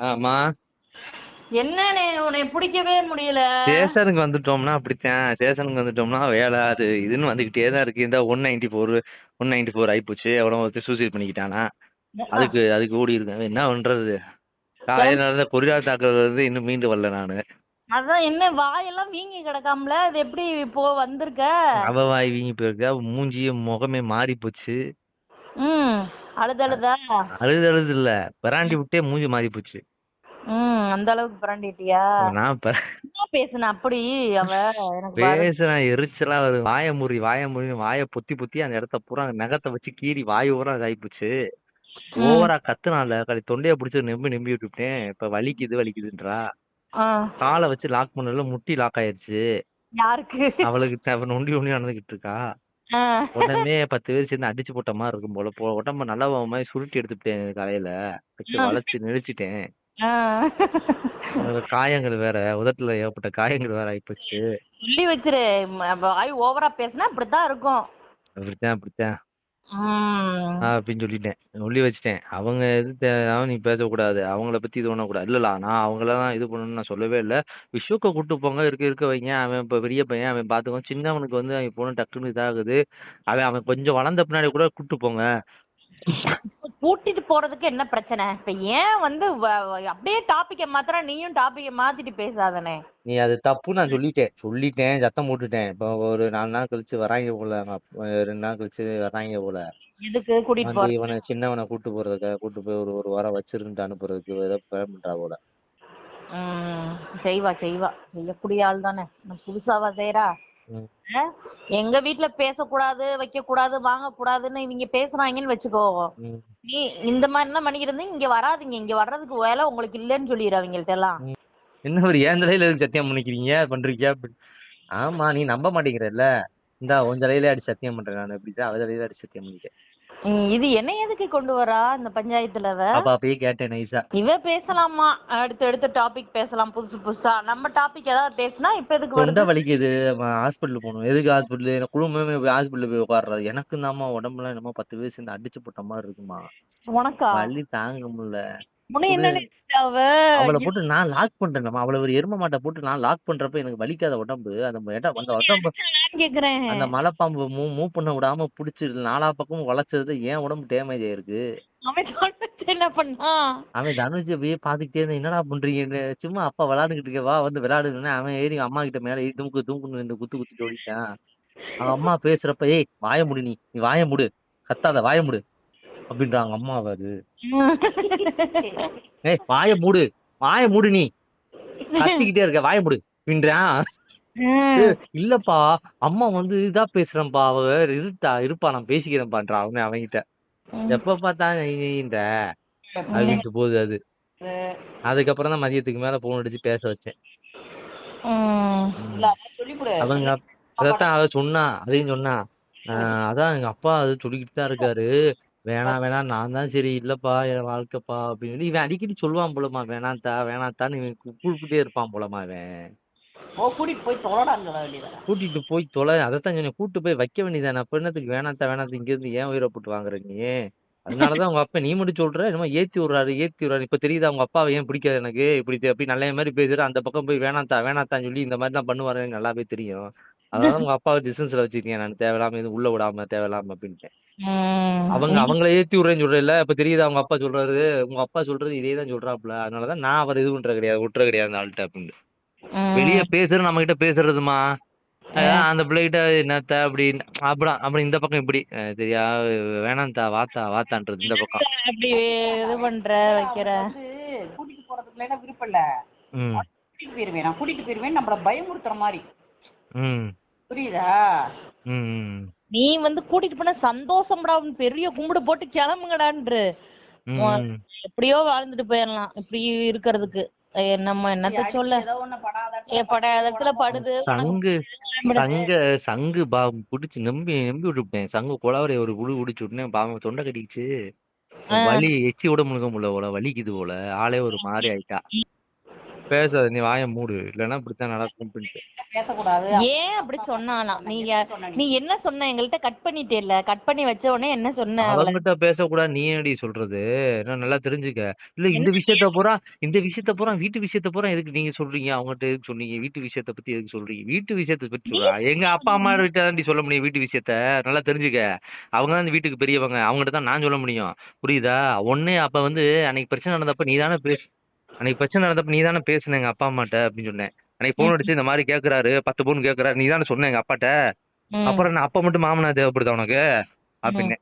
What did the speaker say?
ஆமா. என்னண்ணே உன்னை பிடிக்கவே முடியல. சேஷனுக்கு வந்துட்டோம்னா அப்படித்தான். சேஷனுக்கு வந்துட்டோம்னா வேலை அது இதுன்னு வந்துகிட்டே தான் இருக்கு. இந்த 194 ஆயிப்போச்சு. எவ்வளவு ஒருத்தர் சூசைட் பண்ணிக்கிட்டானா? அதுக்கு ஓடி இருக்கேன். என்ன பண்றது? காலையில நடந்த கொரியா தாக்குதல் வந்து இன்னும் மீண்டு வரல நானு. அதான் என்ன வாயெல்லாம் வீங்கி கிடக்காமல, அது எப்படி இப்போ வந்திருக்க? அவ வாய் வீங்கி போயிருக்கா. மூஞ்சிய முகமே மாறி போச்சு. ம். அழுதழுதா? அழுது அழுது இல்ல, பிராண்டி விட்டே மூஞ்சி மாறி போச்சு. அந்த அளவுக்கு பிராண்டிட்டியா? நான் என்ன பேசுன அப்படி அவ? எனக்கு பேசுறேன், எரிச்சலா வருது. வாய முறின்னு வாய பொத்தி பொத்தி அந்த இடத்த பூரா நகத்தை வச்சு கீறி வாய் பூரா இதாயிப்போச்சு. ம். ஓவரா கத்துனால தொண்டைய பிடிச்சி நெம்பி நெம்பி விட்டுட்டேன். இப்ப வலிக்குதுன்றா. ஆ. காலை வச்சு லாக் பண்ணல, முட்டி லாக் ஆயிருச்சு. யாருக்கு? அவளுக்கு அவ நொண்டி நொண்டி நடந்துகிட்டு இருக்கா. ஆ. உடனே 10 பேர் சேர்ந்து அடிச்சு போட்ட மாதிரி இருக்கும் போல. உடம்ப நல்லா மாதிரி சுருட்டி எடுத்துட்டேன். காலையில வச்சு ஆ. வளைச்சு நெரிச்சிட்டேன். ஆ. காயங்கள் வேற, உதட்டுல ஏகப்பட்ட காயங்கள் வேற ஆயிப்போச்சு. சொல்லி வச்சிரு. வாய் ஓவரா பேசினா இப்படித்தான் இருக்கும். அப்படித்தான் ம். அப்படின்னு சொல்லிட்டேன். சொல்லி வச்சுட்டேன். அவங்க எது தேவையானது நீ பேசக்கூடாது, அவங்கள பத்தி இது பண்ணக்கூடாது. இல்ல நான் அவங்களதான் இது பண்ணணும்னு நான் சொல்லவே இல்லை. விஷுக்க கூட்டு போங்க, இருக்க வைங்க. அவன் இப்ப பெரிய பையன், அவன் பாத்துக்குவான். சின்னவனுக்கு வந்து அவன் போன டக்குன்னு இதாகுது. அவன் கொஞ்சம் வளர்ந்த பின்னாடி கூட கூட்டு போங்க. கூட்டிட்டு போறதுக்கு என்ன பிரச்சனை? இப்ப ஏன் வந்து அப்படியே டாபிக்க மாத்திர, நீயும் டாபிக்க மாத்திட்டு பேசாதனே. நீ அது தப்பு, நான் சொல்லிட்டேன், சத்தம் போட்டுட்டேன். இப்போ ஒரு 4 நாள் கழிச்சு வராங்க போல. 2 நாள் கழிச்சு வராங்க போல. எதுக்கு கூட்டிட்டு வந்து போற? இவனை சின்னவனை கூட்டு போறதுக்கு, கூட்டு போய் ஒரு வாரம் வச்சிருந்து அனுப்புறதுக்கு ஏதோ பிளான் பண்றா போல. ம். செய்வா செய்யக்கூடிய ஆள் தானே. புதுசாவா செய்யறா? ம். எங்க வீட்டுல பேசக்கூடாது, வைக்க கூடாது, வாங்க கூடாதுன்னு இவங்க பேசுறாங்கன்னு வச்சுக்கோ. ம். நீ இந்த மாதிரி எல்லாம் பண்ணிக்கிறது, இங்க வராதீங்க, இங்க வர்றதுக்கு வேலை உங்களுக்கு இல்லைன்னு சொல்லிடு அவங்கள்ட்ட எல்லாம். என்ன ஒரு ஏன் தலையில எதுக்கு சத்தியம் பண்ணிக்கிறீங்க பண்றீங்க ஆமா, நீ நம்ப மாட்டேங்கிறல்ல. இந்தா உன் தலையில அடி சத்தியம் பண்றேன். நான் எப்படிதான் அவ தலையில அடி சத்தியம் பண்ணிட்டேன். இது என்ன எதுக்கு கொண்டு வரா இந்த பஞ்சாயத்துல? பாப்பா போய் கேட்டேன் நைஸா. இவ பேசலாமா? அடுத்த டாபிக் பேசலாம், புதுசு புதுசா. நம்ம டாபிக் ஏதாவது பேசினா இப்ப எதுக்கு தொண்டை வருது? வலிக்குது, ஹாஸ்பிட்டல் போகணும். எதுக்கு ஹாஸ்பிட்டல்? எனக்கு குடும்பமே போய் ஹாஸ்பிட்டல் போய் உட்காடுறது. எனக்கு தாம்மா உடம்புலாம் என்னமோ 10 பேர் சேர்ந்து அடிச்சு போட்ட மாதிரி இருக்குமா. உனக்கா? வலி தாங்க முடியல. உன்னை குடு. என்ன நினைச்சா அவ? அவளை போட்டு நான் லாக் பண்றேன். அவளை ஒரு எரும மாட்டை போட்டு நான் லாக் பண்றப்ப எனக்கு வலிக்காத உடம்பு. அந்த உடம்பு, கேக்குறேன். அந்த மலைப்பாம்பு மூவ் பண்ண விடாம புடிச்சு நாலா பக்கமும் வளைச்சது என் உடம்பு டேமேஜ் ஆயிருக்கு. அவன் தோணுச்சு என்ன பண்ணா? அவன் தனுஷ் அப்படியே பாத்துக்கிட்டே இருந்தா, என்னடா பண்றீங்கன்னு. சும்மா அப்பா விளையாண்டுகிட்டு இருக்க, வா வந்து விளையாடுன்னு. அவன் ஏறி அம்மா கிட்ட மேல ஏறி தூக்குன்னு இந்த குத்து குத்திட்டு ஓடிட்டான். அவன் அம்மா பேசுறப்ப, ஏய் வாய முடி, நீ வாய முடு, கத்தாத வாய முடு அப்படின்றாங்க அம்மா. அது ஏய் வாய மூடு நீ கத்திக்கிட்டே இருக்க, வாய முடு அப்படின்றான். இல்லப்பா, அம்மா வந்து இதா பேசுறேன்ப்பா, அவ இருப்பா நான் பேசிக்கிறேன்பான்றா அவன்கிட்ட. எப்ப பார்த்தா இந்த அப்படின்ட்டு போகுது அது. அதுக்கப்புறம் தான் மதியத்துக்கு மேல போன் அடிச்சு பேச வச்சேன். அவங்க அதைத்தான் அவ சொன்னா, அதையும் சொன்னா. அதான் எங்க அப்பா அது சொல்லிக்கிட்டு தான் இருக்காரு. வேணாம் நான் தான் சரி இல்லப்பா என் வாழ்க்கைப்பா அப்படின்னு சொல்லி இவன் அடிக்கடி சொல்லுவான் போலமா. வேணாத்தான்னு இவன் கூப்பிட்டே இருப்பான் போலமா. இவன் கூட்டிட்டு போய் தொலைடான்னு சொல்ல வேண்டியதானே. கூட்டிட்டு போய் தொலை, அதைத்தான் சொன்னேன். கூட்டு போய் வைக்க வேண்டியதானே. அப்ப என்னத்துக்கு வேணாத்தா இங்க இருந்து ஏன் உயிரை போட்டு வாங்குற நீ? அதனாலதான் உங்க அப்பா நீ மட்டும் சொல்ற, என்னமோ ஏத்தி விடுறாரு. இப்ப தெரியுதா உங்க அப்பாவை ஏன் பிடிக்காது எனக்கு? அப்படி நல்ல மாதிரி பேசுற, அந்த பக்கம் போய் வேணாத்தான்னு சொல்லி இந்த மாதிரி தான் பண்ணுவாரு, எனக்கு நல்லாவே தெரியும். அதனால உங்க அப்பாவை டிஸ்டன்ஸ்ல வச்சிருக்கேன் நான், தேவையில்லாம எதுவும் உள்ள விடாம தேவையில்லாம அப்படின்ட்டேன். அவங்கள ஏத்தி விடுறேன்னு சொல்றேன்ல, இப்ப தெரியுதா உங்க அப்பா சொல்றாரு. உங்க அப்பா சொல்றது இதேதான் சொல்றாப்புல. அதனாலதான் நான் அவர் இது பண்ற கிடையாது, விட்டுற கிடையாது அந்த ஆள்கிட்ட அப்படின்னு. வெளியே பேசுறது நம்ம கிட்ட பேசுறதுமா. அந்த பிள்ளைகிட்ட என்னத்த அப்படின்னு அப்படி இந்த பக்கம் இப்படி சரியா வேணாம்தா வாத்தான்றது இந்த பக்கம். அப்படி இது பண்ற வைக்கிற. கூட்டிட்டு போறதுக்குள்ள என்ன விருப்பம் இல்ல. கூட்டிட்டு போயிருவேன் நம்மள பயமுறுத்துற மாதிரி. புரியுதா? நீ வந்து கூட்டிட்டு போன சந்தோஷம்டா, பெரிய கும்பிடு போட்டு கிளம்புங்கடான்று. எப்படியோ வாழ்ந்துட்டு போயிடலாம் இப்படி இருக்கிறதுக்கு. நம்ம என்னத்த சொல்ல. படாதத்துல படுது. சங்கு புடிச்சு நம்பி விட்டுட்டேன். சங்கு குளவரைய ஒரு குடிச்சு விட்டுனேன். பாவம் தொண்டை கட்டிச்சு. வலி எச்சி விட முழுக்க முடியல போல, வலிக்குது போல. ஆளே ஒரு மாதிரி ஆயிட்டா. பேசாத, நீ வாயை மூடு, இல்லைன்னா இப்படித்தான் நடக்கும். பேசக்கூடாது. ஏன் அப்படி சொன்னாலாம்? நீ என்ன சொன்ன? எங்கள்கிட்ட கட் பண்ணிட்டேல்ல, கட் பண்ணி வச்ச உடனே என்ன சொன்ன? அவங்கிட்ட பேசக்கூடாது, நீ என்னடி சொல்றது? என்ன நல்லா தெரிஞ்சுக்க. இல்ல இந்த விஷயத்த பூரா வீட்டு விஷயத்த பூரா எதுக்கு நீங்க சொல்றீங்க? அவங்ககிட்ட எதுக்கு சொன்னீங்க? வீட்டு விஷயத்த பத்தி எதுக்கு சொல்றீங்க? வீட்டு விஷயத்த பத்தி சொல்றா. எங்க அப்பா அம்மா கிட்ட தாண்டி சொல்ல முடியும் வீட்டு விஷயத்த. நல்லா தெரிஞ்சுக்க. அவங்க தான் இந்த வீட்டுக்கு பெரியவங்க, அவங்ககிட்ட தான் நான் சொல்ல முடியும். புரியுதா? ஒண்ணு அப்ப அன்னைக்கு பிரச்சனை நடந்தப்ப நீதானே பேசுன எங்க அப்பா அம்மாட்ட அப்படின்னு சொன்னேன். அன்னைக்கு போன் அடிச்சு இந்த மாதிரி கேக்குறாரு, 10 பவுன் கேக்குறாரு, நீதானே சொன்ன எங்க அப்பாட்ட. அப்புறம் என்ன அப்ப மட்டும் மாமனா தேவைப்படுதா உனக்கு அப்படின்னு.